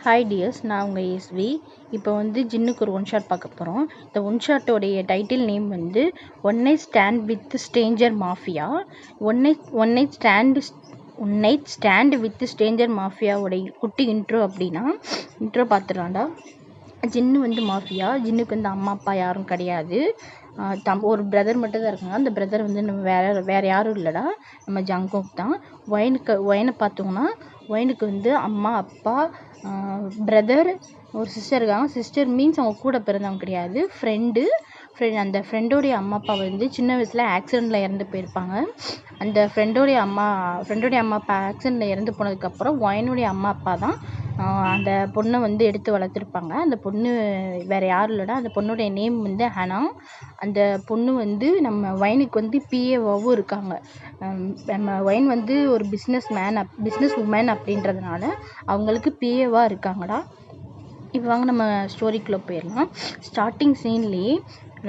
Hi tears, நான் உங்கள் SV. இப்போ வந்து ஜின்னுக்கு ஒரு ஒன் ஷாட் பார்க்க போகிறோம். இந்த ஒன் ஷாட்டோடைய டைட்டில் நேம் வந்து one night stand with stranger mafia. One night stand with stranger மாஃபியாவோடைய குட்டி இன்ட்ரோ அப்படின்னா இன்ட்ரோ பார்த்துடலாம்டா. ஜின்னு வந்து மாஃபியா. ஜின்னுக்கு வந்து அம்மா அப்பா யாரும் கிடையாது. ஒரு பிரதர் மட்டும் தான் இருக்காங்க. அந்த பிரதர் வந்து நம்ம வேறு யாரும் இல்லைடா, நம்ம ஜங்குக் தான். ஒயனை பார்த்தோம்னா ஒயனுக்கு வந்து அம்மா அப்பா பிரதர் ஒரு சிஸ்டர் இருக்காங்க. சிஸ்டர் மீன்ஸ் அவங்க கூட பிறந்தவங்க கிடையாது, ஃப்ரெண்டு. அந்த ஃப்ரெண்டோடைய அம்மா அப்பா வந்து சின்ன வயசில் ஆக்சிடெண்ட்டில் இறந்து போயிருப்பாங்க. அந்த ஃப்ரெண்டோடைய அம்மா அப்பா ஆக்சிடெண்ட்டில் இறந்து போனதுக்கப்புறம் ஒயனுடைய அம்மா அப்பா தான் அந்த பொண்ணை வந்து எடுத்து வளர்த்துருப்பாங்க. அந்த பொண்ணு வேறு யாரும் இல்லைடா, அந்த பொண்ணுடைய நேம் வந்து ஹனா. அந்த பொண்ணு வந்து நம்ம ஒயனுக்கு வந்து பிஏவாகவும் இருக்காங்க. நம்ம ஒயன் வந்து ஒரு பிஸ்னஸ் உமன் அப்படின்றதுனால அவங்களுக்கு பிஏவாக இருக்காங்கடா. இப்போ வாங்க நம்ம ஸ்டோரிக்குள்ளே போயிடலாம். ஸ்டார்டிங் சீன்லேயே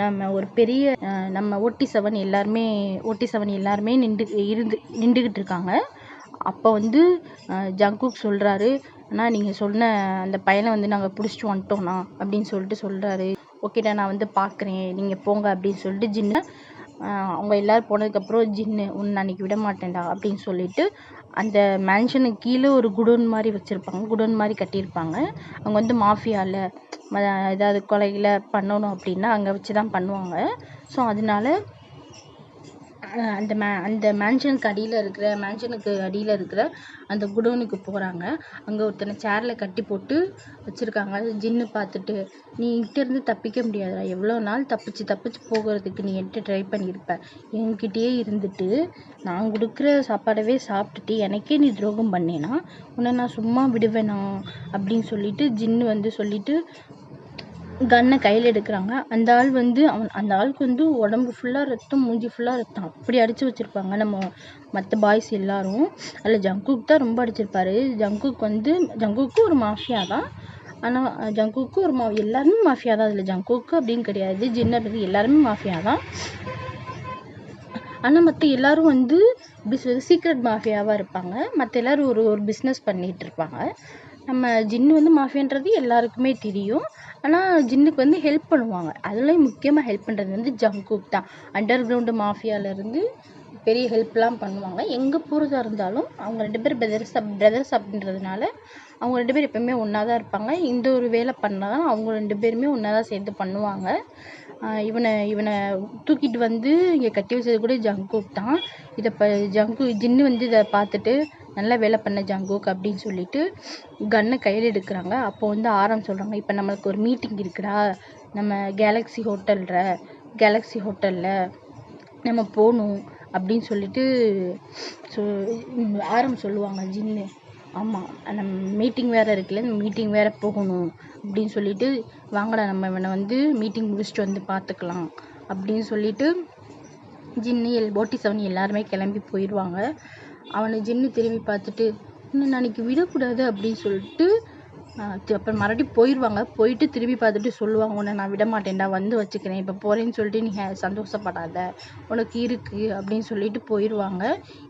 நம்ம ஒரு பெரிய நம்ம OT7 எல்லாருமே நின்றுக்கிட்டு இருக்காங்க. அப்போ வந்து ஜங்குக் சொல்கிறாரு, ஆனால் நீங்கள் சொன்ன அந்த பையனை வந்து நாங்கள் பிடிச்சிட்டு வந்துட்டோம்ண்ணா அப்படின்னு சொல்கிறாரு. ஓகேடா, நான் வந்து பார்க்குறேன், நீங்கள் போங்க அப்படின்னு சொல்லிட்டு ஜின்னு அவங்க எல்லோரும் போனதுக்கப்புறம் ஜின்னு உன்னை அன்றைக்கி விட மாட்டேன்டா அப்படின்னு சொல்லிட்டு அந்த மேன்ஷனுக்கு கீழே ஒரு குடோன் மாதிரி வச்சுருப்பாங்க, குடோன் மாதிரி கட்டியிருப்பாங்க. அவங்க வந்து மாஃபியாவில் ஏதாவது கொலைகளை பண்ணணும் அப்படின்னா அங்கே வச்சு தான் பண்ணுவாங்க. ஸோ அதனால அந்த மேன்ஷனுக்கு அடியில் இருக்கிற அந்த குடோனுக்கு போகிறாங்க. அங்கே ஒருத்தனை சேரில் கட்டி போட்டு வச்சுருக்காங்க. ஜின்னு பார்த்துட்டு, நீ இங்கிட்டேருந்து தப்பிக்க முடியாதுடா, எவ்வளோ நாள் தப்பிச்சு போகிறதுக்கு நீ என்கிட்ட ட்ரை பண்ணியிருப்ப, என்கிட்டயே இருந்துட்டு நான் கொடுக்குற சாப்பாடவே சாப்பிட்டுட்டு எனக்கே நீ துரோகம் பண்ணேனா உன்னை நான் சும்மா விடுவேனா அப்படின்னு சொல்லிட்டு ஜின்னு வந்து சொல்லிட்டு கன்னை கையில் எடுக்கிறாங்க. அந்த ஆளுக்கு வந்து உடம்பு ஃபுல்லாக ரத்தம், மூஞ்சி ஃபுல்லாக ரத்தம், அப்படி அடித்து வச்சுருப்பாங்க நம்ம மற்ற பாய்ஸ் எல்லாரும். அதில் ஜங்குக் தான் ரொம்ப அடிச்சிருப்பாரு. ஜங்குக்கு ஒரு மாஃபியா தான். ஆனால் ஜங்குக்கு எல்லாருமே மாஃபியா தான். அதில் ஜங்குக்கு அப்படின்னு கிடையாது, ஜின்ன பற்றி எல்லாருமே மாஃபியா தான். ஆனால் மற்ற எல்லோரும் வந்து சீக்ரெட் மாஃபியாவாக இருப்பாங்க. மற்ற எல்லோரும் ஒரு பிஸ்னஸ் பண்ணிகிட்டு இருப்பாங்க. நம்ம ஜின்னு வந்து மாஃபியான்றது எல்லாருக்குமே தெரியும். ஆனால் ஜின்னுக்கு வந்து ஹெல்ப் பண்ணுவாங்க. அதுலேயும் முக்கியமாக ஹெல்ப் பண்ணுறது வந்து ஜங்குக் தான். அண்டர் கிரவுண்டு மாஃபியாவிலேருந்து பெரிய ஹெல்ப்லாம் பண்ணுவாங்க. எங்கே போகிறதா இருந்தாலும் அவங்க 2 பேர் பிரதர்ஸ் அப்படின்றதுனால அவங்க 2 பேர் எப்போயுமே ஒன்றா தான் இருப்பாங்க. இந்த ஒரு வேலை பண்ணால் தான் அவங்க 2 பேருமே ஒன்றா தான் சேர்ந்து பண்ணுவாங்க. இவனை தூக்கிட்டு வந்து இங்கே கட்டி வச்சது கூட ஜங்குக் தான். ஜின்னு வந்து இதை பார்த்துட்டு நல்ல வேலை பண்ண ஜங்குக் அப்படின்னு சொல்லிட்டு கன்னை கையில் எடுக்கிறாங்க. அப்போ வந்து சொல்கிறாங்க, இப்போ நம்மளுக்கு ஒரு மீட்டிங் இருக்குடா, நம்ம கேலக்ஸி ஹோட்டலில் நம்ம போகணும் அப்படின்னு சொல்லிட்டு சொல்லுவாங்க ஜின்னு. ஆமாம், நம்ம மீட்டிங் வேறு இருக்குல்ல, இந்த மீட்டிங் வேறு போகணும் அப்படின்னு சொல்லிட்டு வாங்கடா நம்ம இவனை வந்து மீட்டிங் முடிச்சுட்டு வந்து பார்த்துக்கலாம் அப்படின்னு சொல்லிட்டு ஜின்னு OT7 எல்லாருமே கிளம்பி போயிடுவாங்க. அவனை ஜின்னு திரும்பி பார்த்துட்டு இன்னும் நாளைக்கு விடக்கூடாது அப்படின்னு சொல்லிட்டு அப்புறம் மறுபடியும் போயிடுவாங்க. போயிட்டு திரும்பி பார்த்துட்டு சொல்லுவாங்க, உன்னை நான் விட மாட்டேன்டா, வந்து வச்சுக்கிறேன், இப்போ போகிறேன்னு சொல்லிட்டு நீ சந்தோஷப்படாத, உனக்கு இருக்குது அப்படின்னு சொல்லிட்டு போயிடுவாங்க.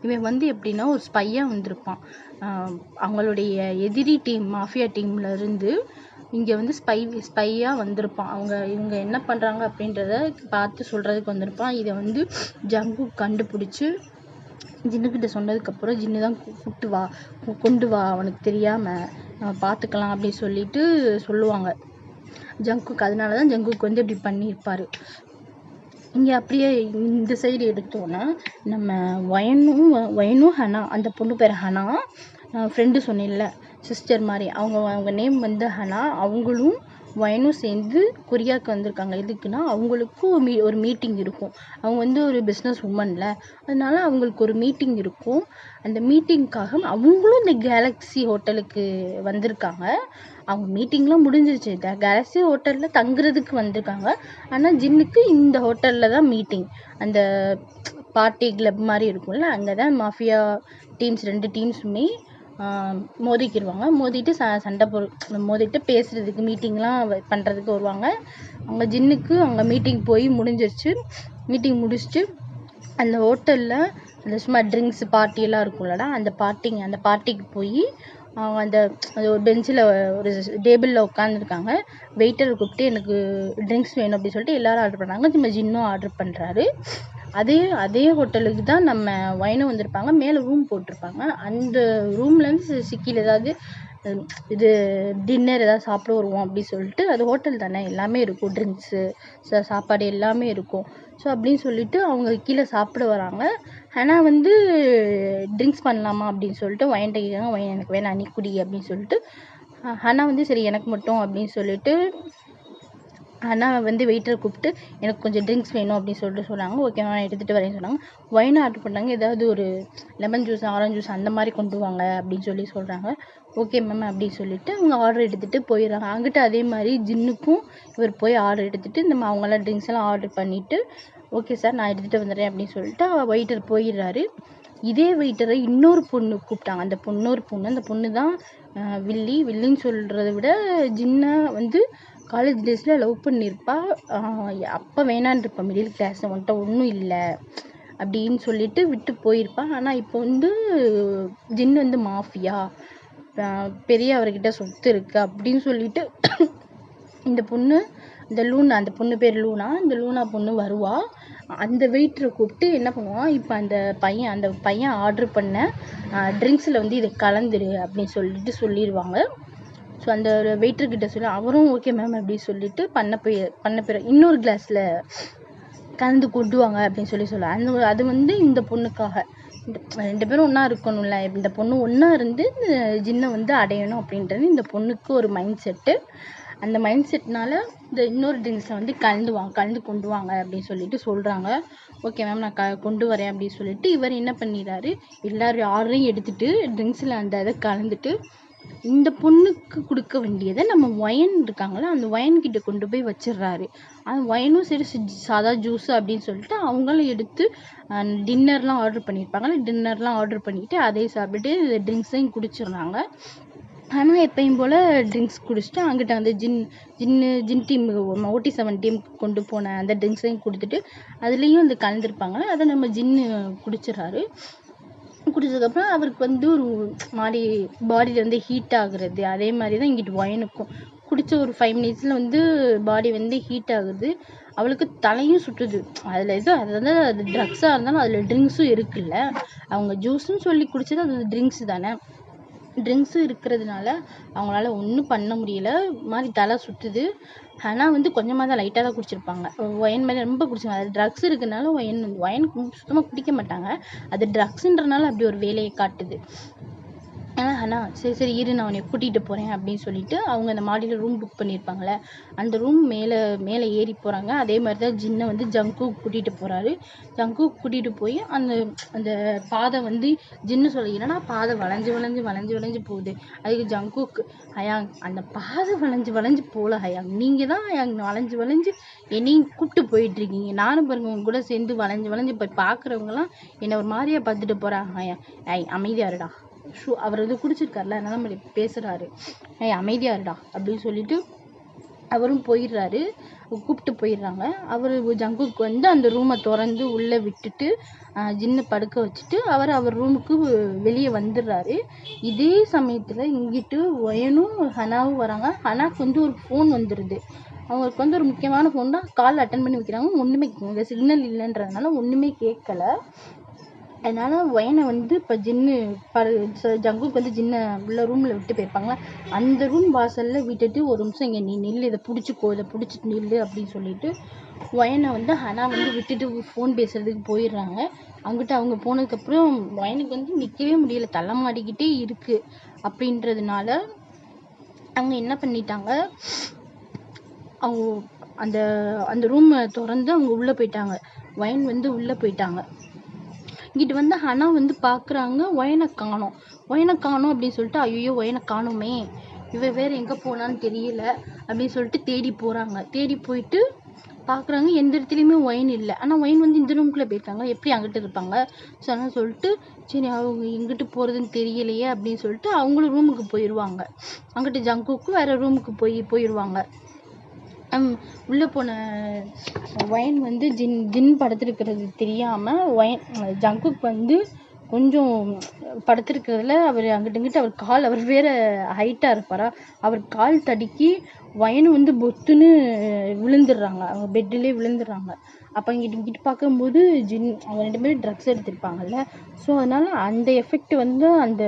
இவன் வந்து எப்படின்னா ஒரு ஸ்பையாக வந்திருப்பான். அவங்களுடைய எதிரி டீம், மாஃபியா டீம்லேருந்து இங்கே வந்து ஸ்பையாக வந்திருப்பான். இவங்க என்ன பண்ணுறாங்க அப்படின்றத பார்த்து சொல்கிறதுக்கு வந்திருப்பான். இதை வந்து ஜங்குக் கண்டுபிடிச்சி ஜின்னுக்கிட்ட சொன்னதுக்கப்புறம் ஜின்னு தான் கொண்டு வா அவனுக்கு தெரியாமல் நம்ம பார்த்துக்கலாம் அப்படின்னு சொல்லிட்டு சொல்லுவாங்க ஜங்குக். அதனால தான் ஜங்குக் வந்து இப்படி பண்ணியிருப்பார். இங்கே அப்படியே இந்த சைடு எடுத்தோன்னா நம்ம ஒயனும் ஹனா, அந்த பொண்ணு பேர் ஹனா, ஃப்ரெண்டு சொன்னேன்ல சிஸ்டர் மாதிரி, அவங்க நேம் வந்து ஹனா. அவங்களும் ஒயனும் சேர்ந்து கொரியாவுக்கு வந்திருக்காங்க. எதுக்குன்னா அவங்களுக்கும் ஒரு மீட்டிங் இருக்கும். அவங்க வந்து ஒரு பிஸ்னஸ் உமன்ல, அதனால அவங்களுக்கு ஒரு மீட்டிங் இருக்கும். அந்த மீட்டிங்காக அவங்களும் இந்த கேலக்ஸி ஹோட்டலுக்கு வந்திருக்காங்க. அவங்க மீட்டிங்லாம் முடிஞ்சிருச்சு, கேலக்ஸி ஹோட்டலில் தங்குறதுக்கு வந்திருக்காங்க. ஆனால் ஜின்னுக்கு இந்த ஹோட்டலில் தான் மீட்டிங். அந்த பார்ட்டி கிளப் மாதிரி இருக்கும்ல, அங்கே தான் மாஃபியா டீம்ஸ் 2 டீம்ஸுமே மோதிக்கிடுவாங்க. மோதிட்டு மோதிட்டு பேசுகிறதுக்கு மீட்டிங்லாம் பண்ணுறதுக்கு வருவாங்க. அவங்க ஜின்னுக்கு அங்கே மீட்டிங் போய் முடிஞ்சிருச்சு. மீட்டிங் முடிச்சுட்டு அந்த ஹோட்டலில் அந்த சும்மா ட்ரிங்க்ஸ் பார்ட்டியெல்லாம் இருக்கும்லடா, அந்த பார்ட்டிக்கு போய் அவங்க அந்த அது ஒரு பெஞ்சில் ஒரு டேபிளில் உட்காந்துருக்காங்க. வெயிட்டரை கூப்பிட்டு எனக்கு ட்ரிங்க்ஸ் வேணும் அப்படின்னு சொல்லிட்டு எல்லாரும் ஆர்டர் பண்ணுறாங்க. நம்ம ஜின்னும் ஆர்டர் பண்ணுறாரு. அதே ஹோட்டலுக்கு தான் நம்ம ஒயினும் வந்திருப்பாங்க. மேலே ரூம் போட்டிருப்பாங்க. அந்த ரூம்லேருந்து சிக்கியில் ஏதாவது இது டின்னர் ஏதாவது சாப்பிட வருவோம் அப்படின்னு சொல்லிட்டு, அது ஹோட்டல் தானே எல்லாமே இருக்கும், ட்ரிங்க்ஸு சாப்பாடு எல்லாமே இருக்கும். ஸோ அப்படின்னு சொல்லிட்டு அவங்க கீழே சாப்பிட வராங்க. ஆனால் வந்து ட்ரிங்க்ஸ் பண்ணலாமா அப்படின்னு சொல்லிட்டு ஒயின்ட்ட கேட்காங்க. ஒயின் எனக்கு வேணாம், நீ குடி அப்படின்னு சொல்லிட்டு. ஆனால் வந்து சரி எனக்கு மட்டும் அப்படின்னு சொல்லிட்டு ஆனால் வந்து வெயிட்டரை கூப்பிட்டு எனக்கு கொஞ்சம் ட்ரிங்க்ஸ் வேணும் அப்படின்னு சொல்லிட்டு சொன்னாங்க. ஓகே நான் எடுத்துகிட்டு வரேன்னு சொன்னாங்க. ஒயின் ஆர்டர் பண்ணாங்க. ஏதாவது ஒரு லெமன் ஜூஸ், ஆரஞ்சு ஜூஸ் அந்த மாதிரி கொண்டு வாங்க அப்படின்னு சொல்லி சொல்கிறாங்க. ஓகே மேம் அப்படின்னு சொல்லிட்டு அவங்க ஆர்டர் எடுத்துகிட்டு போயிடுறாங்க. அங்கிட்ட அதே மாதிரி ஜின்னுக்கும் இவர் போய் ஆர்டர் எடுத்துகிட்டு இந்த அவங்களாம் ட்ரிங்க்ஸ் எல்லாம் ஆர்டர் பண்ணிவிட்டு ஓகே சார் நான் எடுத்துகிட்டு வந்துடுறேன் அப்படின்னு சொல்லிட்டு வெயிட்டர் போயிடுறாரு. இதே வெயிட்டரை இன்னொரு பொண்ணு கூப்பிட்டாங்க. அந்த பொண்ணு தான் வில்லின்னு சொல்கிறத விட ஜின்னை வந்து காலேஜ் டேஸில் லவ் பண்ணியிருப்பா. அப்போ வேணான்னு இருப்பா, மிடில் கிளாஸ், உன்கிட்ட ஒன்றும் இல்லை அப்படின்னு சொல்லிட்டு விட்டு போயிருப்பான். ஆனால் இப்போ வந்து ஜின்னு வந்து மாஃபியா, பெரிய அவர்கிட்ட சொத்து இருக்குது அப்படின்னு சொல்லிட்டு இந்த பொண்ணு அந்த பொண்ணு பேர் லூனா, இந்த லூனா பொண்ணு வருவா. அந்த வெயிட்டரை கூப்பிட்டு என்ன பண்ணுவான், இப்போ அந்த பையன் ஆர்டர் பண்ண ட்ரிங்க்ஸில் வந்து இதை கலந்துரு அப்படின்னு சொல்லிட்டு சொல்லிடுவாங்க. ஸோ அந்த வெயிட்டர்கிட்ட சொல்லி அவரும் ஓகே மேம் அப்படின்னு சொல்லிட்டு பண்ண போய் இன்னொரு கிளாஸில் கலந்து கொண்டுவாங்க அப்படின்னு சொல்லுவாங்க. அது வந்து இந்த பொண்ணுக்காக, ரெண்டு பேரும் ஒன்றா இருக்கணும்ல, இந்த பொண்ணு ஒன்றா இருந்து ஜின்னை வந்து அடையணும் அப்படின்றது இந்த பொண்ணுக்கு ஒரு மைண்ட் செட்டு. அந்த மைண்ட் செட்னால இந்த இன்னொரு ட்ரிங்க்ஸை வந்து கலந்து கொண்டு வாங்க அப்படின்னு சொல்லிட்டு சொல்கிறாங்க. ஓகே மேம் நான் கொண்டு வரேன் அப்படின்னு சொல்லிட்டு இவர் என்ன பண்ணிடுறாரு, எல்லாரும் ஆர்டரையும் எடுத்துகிட்டு ட்ரிங்க்ஸில் அந்த இதை கலந்துட்டு இந்த பொண்ணுக்கு கொடுக்க வேண்டியதை நம்ம ஒயின் இருக்காங்களா அந்த ஒயின்கிட்ட கொண்டு போய் வச்சிடுறாரு. அந்த ஒயினும் சரி சாதா ஜூஸ் அப்படின்னு சொல்லிட்டு அவங்களும் எடுத்து டின்னர்லாம் ஆர்டர் பண்ணியிருப்பாங்களே, டின்னர்லாம் ஆர்டர் பண்ணிவிட்டு அதே சாப்பிட்டு ட்ரிங்க்ஸையும் குடிச்சிடுறாங்க. ஆனால் எப்பயும் போல் ட்ரிங்க்ஸ் குடிச்சிட்டு அங்கிட்ட வந்து ஜின் டீம் OT7 டீம் கொண்டு போன அந்த ட்ரிங்க்ஸையும் கொடுத்துட்டு அதுலேயும் அந்த கலந்துருப்பாங்களே அதை நம்ம ஜின்னு குடிச்சிடறாரு. குடிச்சதுக்கப்புறம் அவருக்கு வந்து ஒரு மாதிரி பாடியில் வந்து ஹீட் ஆகுறது, அதே மாதிரி தான் இங்கிட்டு ஒயினுக்கும் குடித்த ஒரு 5 மினிட்ஸில் வந்து பாடி வந்து ஹீட் ஆகுது. அவளுக்கு தலையும் சுட்டுது. அதில் அதாவது அது ட்ரக்ஸாக இருந்தாலும் அதில் ட்ரிங்க்ஸும் இருக்குல்ல, அவங்க ஜூஸுன்னு சொல்லி குடித்தது அது ட்ரிங்க்ஸு தானே. ட்ரிங்க்ஸும் இருக்கிறதுனால அவங்களால ஒன்றும் பண்ண முடியல, மாதிரி தலை சுற்றுது. ஆனால் வந்து கொஞ்சமாக தான் லைட்டாக தான் குடிச்சிருப்பாங்க. ஒயின் மாதிரி ரொம்ப குடிச்சிருப்பாங்க. அது ட்ரக்ஸ் இருக்கிறதுனால ஒயின் சுத்தமாக குடிக்க மாட்டாங்க. அது ட்ரக்ஸுன்றனால அப்படி ஒரு வேலையை காட்டுது. ஆனால் சரி இரு நான் உன்னை கூட்டிகிட்டு போகிறேன் அப்படின்னு சொல்லிட்டு அவங்க அந்த மாடியில் ரூம் புக் பண்ணியிருப்பாங்களே அந்த ரூம் மேலே ஏறி போகிறாங்க. அதே மாதிரி தான் ஜின்னை வந்து ஜங்குக்கு கூட்டிகிட்டு போகிறாரு. ஜங்குக்கு கூட்டிகிட்டு போய் அந்த பாதை வந்து ஜின்னு சொல்லி என்னன்னா பாதை வளைஞ்சு போகுது. அதுக்கு ஜங்குக்கு ஹயாங் அந்த பாதை வளைஞ்சு போகல ஹயாங், நீங்கள் தான் ஹயாங் வளைஞ்சு என்னையும் கூப்பிட்டு போயிட்டுருக்கீங்க. நானும் பாருங்க உங்க கூட சேர்ந்து வளைஞ்சு போய் பார்க்குறவங்களாம் என்னை ஒரு மாதிரியாக பார்த்துட்டு போகிறாங்க. ஹயாங் அமைதியாருடா, அவர் வந்து குடிச்சிருக்காருல அதனால நம்ம பேசுறாரு, அமைதியா இருடா அப்படின்னு சொல்லிட்டு அவரும் போயிடுறாரு. கூப்பிட்டு போயிடுறாங்க. அவர் ஜங்குக்கு வந்து அந்த ரூமை திறந்து உள்ளே விட்டுட்டு ஜின்னை படுக்க வச்சுட்டு அவர் ரூமுக்கு வெளியே வந்துடுறாரு. இதே சமயத்தில் இங்கிட்டு ஒயனும் ஹனாவும் வராங்க. ஹனாக்கு வந்து ஒரு ஃபோன் வந்துடுது. அவங்களுக்கு வந்து ஒரு முக்கியமான ஃபோன் தான். கால் அட்டன் பண்ணி வைக்கிறாங்க. ஒன்றுமே கேட்கல, சிக்னல் இல்லைன்றதுனால ஒன்றுமே கேட்கல. அதனால ஒயனை வந்து இப்போ ஜங்குக்கு வந்து ஜின்னை உள்ள ரூமில் விட்டு போயிருப்பாங்களா, அந்த ரூம் வாசலில் விட்டுட்டு ஒரு நிமிஷம் இங்கே நீ நில்லு, இதை பிடிச்சிட்டு நில்லு அப்படின்னு சொல்லிட்டு ஒயனை வந்து ஹனா வந்து விட்டுட்டு ஃபோன் பேசுறதுக்கு போயிடுறாங்க. அங்கிட்ட அவங்க போனதுக்கப்புறம் ஒயனுக்கு வந்து நிற்கவே முடியல, தலை மாடிக்கிட்டே இருக்கு. அப்படின்றதுனால அவங்க என்ன பண்ணிட்டாங்க, அவங்க அந்த ரூமை திறந்து அவங்க உள்ளே போயிட்டாங்க. ஒயன் வந்து உள்ளே போயிட்டாங்க. இங்கிட்டு வந்து ஹனா வந்து பார்க்குறாங்க, ஒயனை காணோம் அப்படின்னு சொல்லிட்டு ஐயோ ஒயனை காணுமே, இவ வேறு எங்கே போனான்னு தெரியல அப்படின்னு சொல்லிட்டு தேடி போயிட்டு பார்க்குறாங்க. எந்த இடத்துலையுமே ஒயின் இல்லை. ஆனால் ஒயின் வந்து இந்த ரூம்குள்ளே போயிருக்காங்க, எப்படி அங்கிட்டு இருப்பாங்க. ஸோ அதனால் சொல்லிட்டு சரி அவங்க எங்கிட்டு போகிறதுன்னு தெரியலையே அப்படின்னு சொல்லிட்டு அவங்களும் ரூமுக்கு போயிடுவாங்க. அங்கிட்டு ஜங்குக்கு வேறு ரூமுக்கு போயிடுவாங்க. உள்ளே போன ஒயின் வந்து ஜின் படுத்துருக்கிறது தெரியாமல் ஜங்குக்கு வந்து கொஞ்சம் படுத்திருக்கிறதுல அவர் அங்கிட்டு இங்கிட்டு அவர் வேற ஹைட்டாக இருப்பாரா, அவர் கால் தடுக்கி வயனு வந்து பொத்துன்னு விழுந்துடுறாங்க, அவங்க பெட்டிலே விழுந்துடுறாங்க. அப்போ இங்கிட்டு இங்கிட்டு பார்க்கும்போது அவங்க 2 பேரும் ட்ரக்ஸ் எடுத்திருப்பாங்கல்ல. ஸோ அதனால அந்த எஃபெக்ட் வந்து அந்த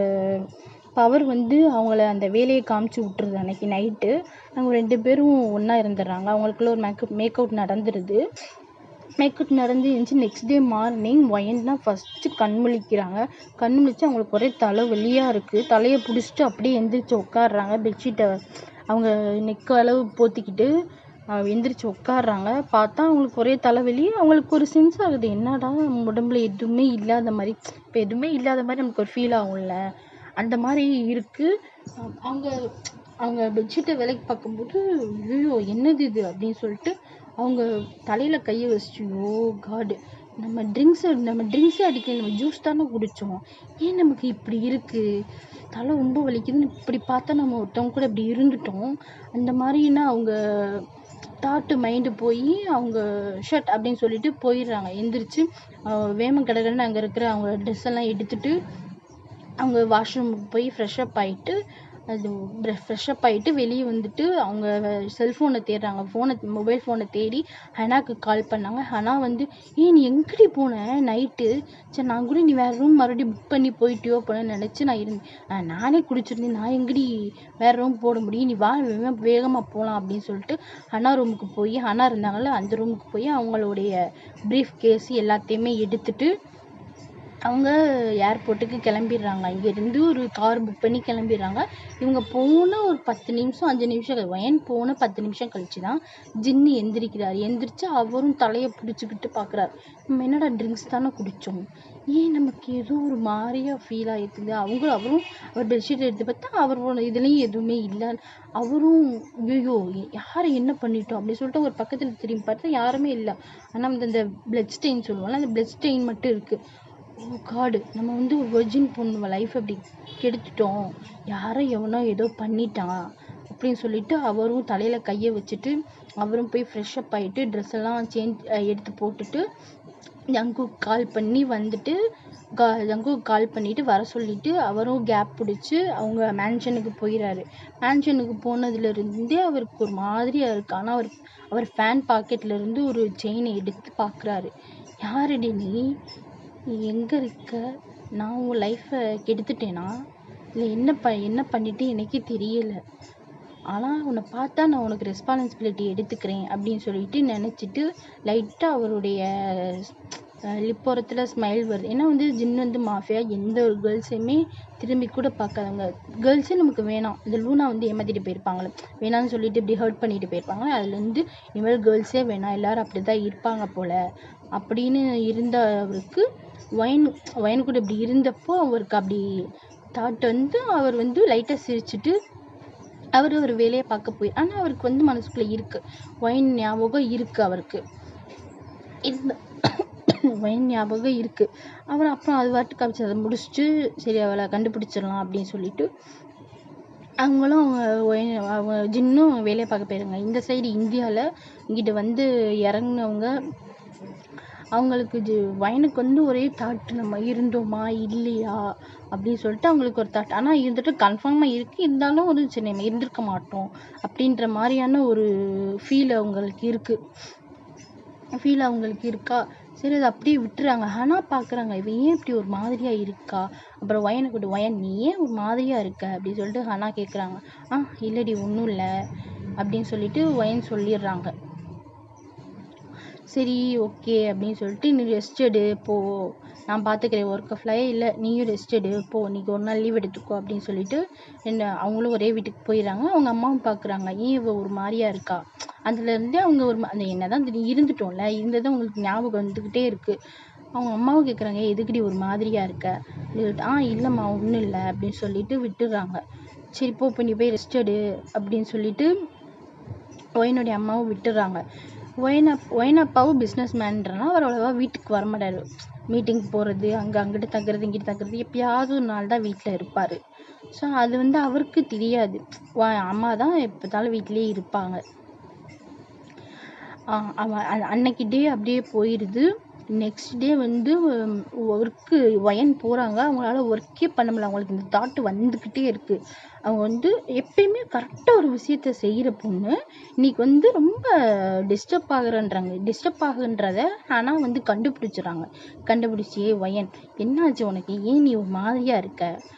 பவர் வந்து அவங்கள அந்த வேலையை காமிச்சு விட்டுருது. அன்னைக்கு நைட்டு அவங்க 2 பேரும் ஒன்றா இருந்துடுறாங்க. அவங்களுக்குள்ள ஒரு மேக் அவுட் நடந்துருது. மேக்கப் நடந்து இருந்துச்சு. நெக்ஸ்ட் டே மார்னிங் ஒயன் தான் ஃபஸ்ட்டு கண் முழிக்கிறாங்க. கண் முழிச்சு அவங்களுக்கு ஒரே தலைவலியாக இருக்குது. தலையை பிடிச்சிட்டு அப்படியே எந்திரிச்சு உட்காடுறாங்க. பெட்ஷீட்டை அவங்க நெக்கு அளவு போத்திக்கிட்டு எந்திரிச்சு உட்காடுறாங்க. பார்த்தா அவங்களுக்கு ஒரே தலைவலி. அவங்களுக்கு ஒரு சென்ஸ் ஆகுது, என்னடா நம்ம உடம்புல எதுவுமே இல்லாத மாதிரி, இப்போ எதுவுமே இல்லாத மாதிரி நமக்கு ஒரு ஃபீல் ஆகும்ல, அந்த மாதிரி இருக்குது. அவங்க அவங்க பெட்ஷீட்டை விலைக்கு பார்க்கும்போது ஐயோ என்னது இது அப்படின்னு சொல்லிட்டு அவங்க தலையில் கையை வச்சுட்டு, ஓ காடு, நம்ம ட்ரிங்க்ஸே அடிக்கல, நம்ம ஜூஸ் தானே குடித்தோம், ஏன் நமக்கு இப்படி இருக்குது, தலை ரொம்ப வலிக்குதுன்னு இப்படி பார்த்தா நம்ம ஒருத்தவங்க கூட இப்படி இருந்துட்டோம். அந்த மாதிரின்னா அவங்க தாட்டு மைண்டு போய் அவங்க ஷர்ட் அப்படின்னு சொல்லிட்டு போயிடுறாங்க. எந்திரிச்சு வேமன் கடகடன்னு அங்கே இருக்கிற அவங்க ட்ரெஸ் எல்லாம் எடுத்துட்டு அவங்க வாஷ்ரூமுக்கு போய் ஃப்ரெஷ்அப் ஆகிட்டு வெளியே வந்துட்டு அவங்க செல்ஃபோனை தேடுறாங்க. மொபைல் ஃபோனை தேடி ஹனாக்கு கால் பண்ணாங்க. ஹனா வந்து, நீ எங்கடி போன நைட்டு, சரி நான் கூட நீ வேறு ரூம் மறுபடியும் புக் பண்ணி போயிட்டியோ போனேன்னு நினச்சி நான் இருந்தேன், நானே குடிச்சிருந்தேன், நான் எங்கடி வேறு ரூம் போட முடியும், நீ வா வேகமாக போகலாம் அப்படின்னு சொல்லிட்டு ஹனா ரூமுக்கு போய், ஹனா இருந்தாங்கல்ல அந்த ரூமுக்கு போய் அவங்களுடைய ப்ரீஃப் கேஸ் எல்லாத்தையுமே எடுத்துட்டு அவங்க ஏர்போர்ட்டுக்கு கிளம்பிடுறாங்க. இங்கேருந்து ஒரு கார் புக் பண்ணி கிளம்பிடுறாங்க. இவங்க போன ஒரு 10 நிமிஷம் 5 நிமிஷம் வயன் போன 10 நிமிஷம் கழிச்சு தான் ஜின்னு எந்திரிக்கிறார். எந்திரிச்சு அவரும் தலையை பிடிச்சிக்கிட்டு பார்க்குறாரு, நம்ம என்னடா ட்ரிங்க்ஸ் தானே குடித்தோம், ஏன் நமக்கு ஏதோ ஒரு மாதிரியாக ஃபீல் ஆகிருக்குது. அவரும் அவர் பெட்ஷீட் எடுத்து பார்த்தா அவரோட இதுலேயும் எதுவுமே இல்லை. அவரும் ஐயோ யாரை என்ன பண்ணிட்டோம் அப்படின்னு சொல்லிட்டு ஒரு பக்கத்தில் திரும்பி பார்த்தா யாருமே இல்லை. ஆனால் இந்த பிளட் ஸ்டெயின் சொல்லுவாங்க, அந்த பிளட் ஸ்டெயின் மட்டும் இருக்குது. ஓ காடு, நம்ம வந்து ஒரு வெர்ஜின் பொண்ணு லைஃப் அப்படி கெடுத்துட்டோம், யாரோ எவனோ ஏதோ பண்ணிட்டான் அப்படின்னு சொல்லிட்டு அவரும் தலையில் கையை வச்சுட்டு அவரும் போய் ஃப்ரெஷ்அப் ஆகிட்டு ட்ரெஸ் எல்லாம் எடுத்து போட்டுட்டு ஜங்குக்கு கால் பண்ணி வந்துட்டு ஜங்குக்கு கால் பண்ணிட்டு வர சொல்லிட்டு அவரும் கேப் பிடிச்சி அவங்க மேன்ஷனுக்கு போயிடுறாரு. மேன்ஷனுக்கு போனதுலேருந்தே அவருக்கு ஒரு மாதிரியாக இருக்கு. ஆனால் அவர் ஃபேன் பாக்கெட்லேருந்து ஒரு செயினை எடுத்து பார்க்குறாரு. யாருடி நீ எங்கே இருக்க, நான் உன் லைஃப்பை கெடுத்துட்டேனா, இல்லை என்ன பண்ணிட்டு எனக்கே தெரியலை, ஆனால் உன்னை பார்த்தா நான் உனக்கு ரெஸ்பான்சிபிலிட்டி எடுத்துக்கிறேன் அப்படின்னு சொல்லிட்டு நினச்சிட்டு லைட்டாக அவருடைய லிப்போரத்தில் ஸ்மைல் வருது. ஏன்னா வந்து ஜின் வந்து மாஃபியா எந்த ஒரு கேர்ள்ஸையுமே திரும்பி கூட பார்க்காதவங்க. கேர்ள்ஸே நமக்கு வேணாம், இந்த லூனா வந்து ஏமாற்றிட்டு போயிருப்பாங்களே, வேணான்னு சொல்லிட்டு இப்படி ஹர்ட் பண்ணிட்டு போயிருப்பாங்களே, அதுலேருந்து இனிமேல் கேர்ள்ஸே வேணாம், எல்லோரும் அப்படி தான் இருப்பாங்க போல் அப்படின்னு இருந்த அவருக்கு வயன் கூட இப்படி இருந்தப்போ அவருக்கு அப்படி தாட் வந்து அவர் வந்து லைட்டாக சிரிச்சுட்டு அவர் வேலையை பார்க்க போய், ஆனால் அவருக்கு வந்து மனசுக்குள்ளே இருக்குது வயன் ஞாபகம் இருக்குது, அவருக்கு இந்த வயன் ஞாபகம் இருக்குது. அவர் அப்புறம் அது வாட்டு காமிச்சு அதை முடிச்சுட்டு சரி அவளை கண்டுபிடிச்சிடலாம் அப்படின்னு சொல்லிட்டு அவங்களும் அவங்க ஜின்னும் வேலையை பார்க்க போயிருங்க. இந்த சைடு இந்தியாவில் இங்கிட்ட வந்து இறங்கினவங்க அவங்களுக்கு வயனுக்கு வந்து ஒரே தாட், நம்ம இருந்தோமா இல்லையா அப்படின்னு சொல்லிட்டு அவங்களுக்கு ஒரு தாட். ஆனால் இருந்துட்டு கன்ஃபார்மாக இருக்குது, இருந்தாலும் ஒரு சரி நம்ம இருந்திருக்க மாட்டோம் அப்படின்ற மாதிரியான ஒரு ஃபீல் அவங்களுக்கு இருக்கா. சரி அதை அப்படியே விட்டுறாங்க. ஆனால் பார்க்குறாங்க இவன் ஏன் இப்படி ஒரு மாதிரியாக இருக்கா. அப்புறம் வயனை கூட்டு, வயன் நீ ஏன் ஒரு மாதிரியாக இருக்க அப்படின்னு சொல்லிட்டு ஹனா கேட்குறாங்க. இல்லடி ஒன்றும் இல்லை அப்படின்னு சொல்லிட்டு வயன் சொல்லிடுறாங்க. சரி ஓகே அப்படின்னு சொல்லிட்டு நீ ரெஸ்ட் எடு போ, நான் பார்த்துக்கிறேன், ஒர்க் ஆஃப்லையே இல்லை, நீயும் ரெஸ்ட் எடு போ, இன்றைக்கி ஒரு நாள் லீவ் எடுத்துக்கோ அப்படின்னு சொல்லிட்டு அவங்களும் ஒரே வீட்டுக்கு போயிடுறாங்க. அவங்க அம்மாவும் பார்க்குறாங்க, ஏன் இவ ஒரு மாதிரியாக இருக்கா. அதுலேருந்தே அவங்க அந்த என்ன தான் இருந்துட்டோம்ல, இருந்தது அவங்களுக்கு ஞாபகம் வந்துக்கிட்டே இருக்குது. அவங்க அம்மாவும் கேட்குறாங்க, எதுக்கடி ஒரு மாதிரியாக இருக்க அப்படின்னு சொல்லிட்டு, இல்லைம்மா ஒன்றும் இல்லை அப்படின்னு சொல்லிட்டு விட்டுடுறாங்க. சரி போ, இப்போ நீ போய் ரெஸ்ட் எடு அப்படின்னு சொல்லிட்டு ஒயனுடைய அம்மாவும் விட்டுடுறாங்க. ஒயன் அப்பாவும் பிஸ்னஸ் மேன்றனால அவர் அவ்வளோவா வீட்டுக்கு வரமாட்டார். மீட்டிங் போகிறது, அங்கிட்டு தங்குறது இங்கிட்டு தங்குறது, எப்பயாவது ஒரு நாள் தான் வீட்டில் இருப்பார். ஸோ அது வந்து அவருக்கு தெரியாது, அம்மா தான் எப்போதாலும் வீட்டிலேயே இருப்பாங்க. அன்னைக்கு டே அப்படியே போயிடுது. நெக்ஸ்ட் டே வந்து ஒர்க்கு வயன் போகிறாங்க. அவங்களால ஒர்க்கே பண்ண முடியல. அவங்களுக்கு இந்த தாட் வந்துக்கிட்டே இருக்குது. அவங்க வந்து எப்பயுமே கரெக்டாக ஒரு விஷயத்த செய்கிற பொண்ணு இன்னைக்கு வந்து ரொம்ப டிஸ்டர்ப் ஆகுறன்றாங்க. டிஸ்டர்ப் ஆகுன்றத ஆனால் வந்து கண்டுபிடிச்சிடுறாங்க. கண்டுபிடிச்சி வயன் என்னாச்சு உனக்கு, ஏன் நீ ஒரு மாதிரியாக இருக்க,